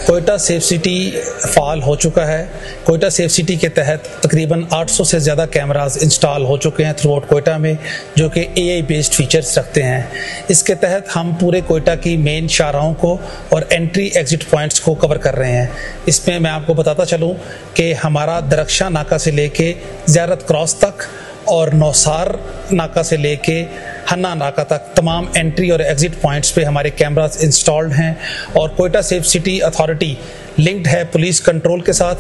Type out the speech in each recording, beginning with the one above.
Quetta safe city fall हो चुका है। कोयटा सेफ सिटी के तहत तकरीबन 800 से ज़्यादा कैमरास इंस्टॉल हो चुके हैं थ्रू आउट कोयटा में, जो कि AI बेस्ड फीचर्स रखते हैं। इसके तहत हम पूरे कोयटा की मेन शाहराहों को और एंट्री एग्जिट पॉइंट्स को कवर कर रहे हैं। इसमें मैं आपको बताता चलूँ कि हमारा दरख्शा नाका से लेके ज़ियारत क्रॉस तक और नौसार नाका से लेके हन्ना नाका तक तमाम एंट्री और एग्जिट पॉइंट्स पे हमारे कैमरास इंस्टॉल्ड हैं और Quetta safe city authority linked है पुलिस कंट्रोल के साथ,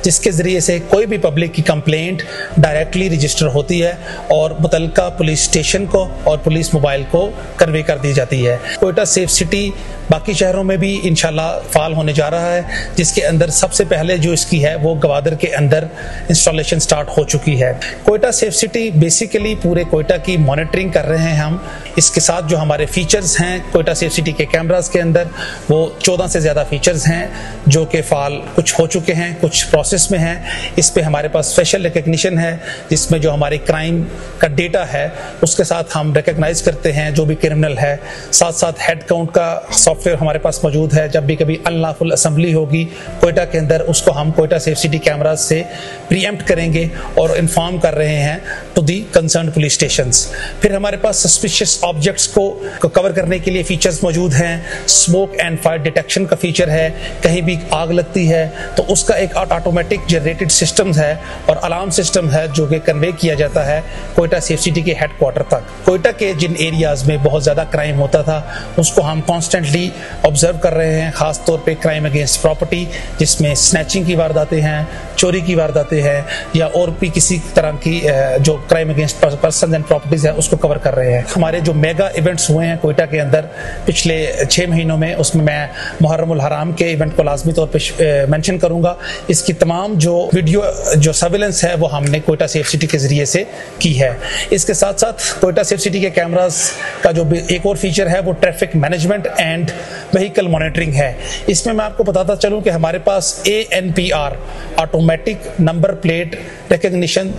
जिसके ज़रिए से कोई भी पब्लिक की कंप्लेंट डायरेक्टली रजिस्टर होती है और मुतल्लिका पुलिस स्टेशन को और पुलिस मोबाइल को कन्वे कर दी जाती है। कोयटा सेफ सिटी बाकी शहरों में भी इंशाल्लाह फ़ाल होने जा रहा है, जिसके अंदर सबसे पहले जो इसकी है वो गवादर के अंदर इंस्टॉलेशन स्टार्ट हो चुकी है। कोयटा सेफ सिटी बेसिकली पूरे कोयटा की मॉनिटरिंग कर रहे हैं हम। इसके साथ जो हमारे फीचर्स हैं कोयटा सेफ सिटी के कैमरास के अंदर, वो 14 से ज़्यादा फीचर्स हैं जो कि फ़ाल कुछ हो चुके हैं, कुछ प्रोसेस में हैं। इस पे हमारे पास फेशियल रिकग्निशन है, जिसमें जो हमारी क्राइम का डेटा है उसके साथ हम रिकग्नाइज करते हैं जो भी क्रिमिनल है। साथ साथ हेड काउंट का सॉफ्टवेयर हमारे पास मौजूद है। जब भी कभी अनलॉफुल असेंबली होगी कोयटा के अंदर, उसको हम कोयटा सेफ सिटी कैमराज से प्रीएम्प्ट करेंगे और इन्फॉर्म कर रहे हैं to the concern police stations. फिर हमारे पास सस्पिशियस ऑब्जेक्ट्स को कवर करने के लिए फीचर्स मौजूद हैं। स्मोक एंड फायर डिटेक्शन का फीचर है, कहीं भी आग लगती है तो उसका एक ऑटोमेटिक जनरेटेड सिस्टम है और अलार्म सिस्टम है जो कि कन्वे किया जाता है कोयटा सेफ सिटी के हेडक्वार्टर तक। कोयटा के जिन एरियाज में बहुत ज़्यादा क्राइम होता था उसको हम कॉन्स्टेंटली ऑब्जर्व कर रहे हैं, ख़ास तौर पे क्राइम अगेंस्ट प्रॉपर्टी, जिसमें स्नैचिंग की वारदातें हैं, चोरी की वारदातें हैं या और भी किसी तरह की जो crime against person and properties है उसको कवर कर रहे हैं। हमारे जो मेगा इवेंट्स हुए हैं कोयटा के अंदर पिछले 6 महीनों में, उसमें मैं मुहर्रमुल हराम के इवेंट को लाजमी तौर पे मेंशन करूंगा। इसकी तमाम जो वीडियो जो सर्विलेंस है वो हमने कोयटा सेफ सिटी के ज़रिए से की है। इसके साथ साथ कोयटा सेफ सिटी के कैमरास का जो एक और फीचर है वो traffic management and vehicle monitoring है। इसमें मैं आपको बताता चलूं कि हमारे पास ANPR automatic number plate recognition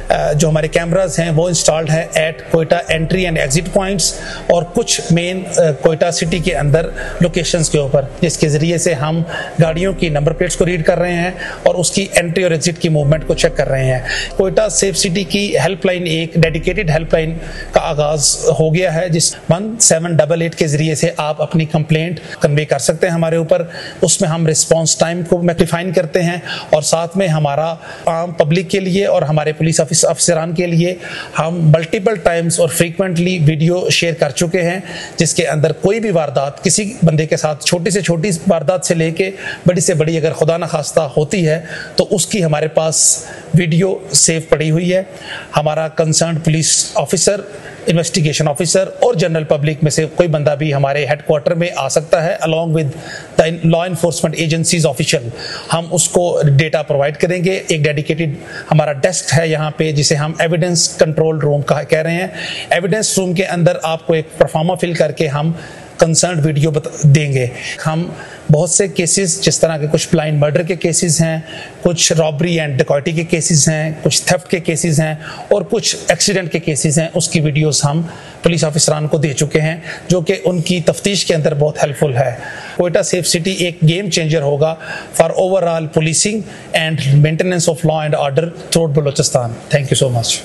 जो हमारे कैमराज हैं वो इंस्टॉल्ड है at Quetta entry and exit points और कुछ मेन कोयटा सिटी के अंदर लोकेशंस के ऊपर, जिसके ज़रिए से हम गाड़ियों की नंबर प्लेट्स को रीड कर रहे हैं और उसकी एंट्री और एग्जिट की मूवमेंट को चेक कर रहे हैं। कोयटा सेफ सिटी की हेल्पलाइन, एक डेडिकेटेड हेल्पलाइन का आगाज़ हो गया है, जिस 1788 के ज़रिए से आप अपनी कंप्लेंट कन्वे कर सकते हैं हमारे ऊपर। उसमें हम रिस्पॉन्स टाइम को डिफाइन करते हैं और साथ में हमारा आम पब्लिक के लिए और हमारे पुलिस अफसरान के लिए हम मल्टीपल टाइम्स और फ्रीक्वेंटली वीडियो शेयर कर चुके हैं, जिसके अंदर कोई भी वारदात किसी बंदे के साथ, छोटी से छोटी वारदात से लेके बड़ी से बड़ी अगर खुदा न खास्ता होती है तो उसकी हमारे पास वीडियो सेव पड़ी हुई है। हमारा concern police officer, investigation officer और जनरल पब्लिक में से कोई बंदा भी हमारे हेडक्वार्टर में आ सकता है along with the law enforcement agencies official. हम उसको डेटा प्रोवाइड करेंगे। एक डेडिकेटेड हमारा डेस्क है यहाँ पे जिसे हम एविडेंस कंट्रोल रूम कह रहे हैं। एविडेंस रूम के अंदर आपको एक परफॉर्मा फिल करके हम कंसर्न वीडियो देंगे। हम बहुत से केसेस, जिस तरह के कुछ ब्लाइंड मर्डर के केसेस हैं, कुछ रॉबरी एंड डिकॉयटी के केसेस हैं, कुछ थेफ्ट के केसेस हैं और कुछ एक्सीडेंट के केसेस हैं, उसकी वीडियोस हम पुलिस ऑफिसरान को दे चुके हैं, जो कि उनकी तफ्तीश के अंदर बहुत हेल्पफुल है। कोयटा सेफ सिटी एक गेम चेंजर होगा for overall policing and maintenance of law and order through out Balochistan. Thank you so much.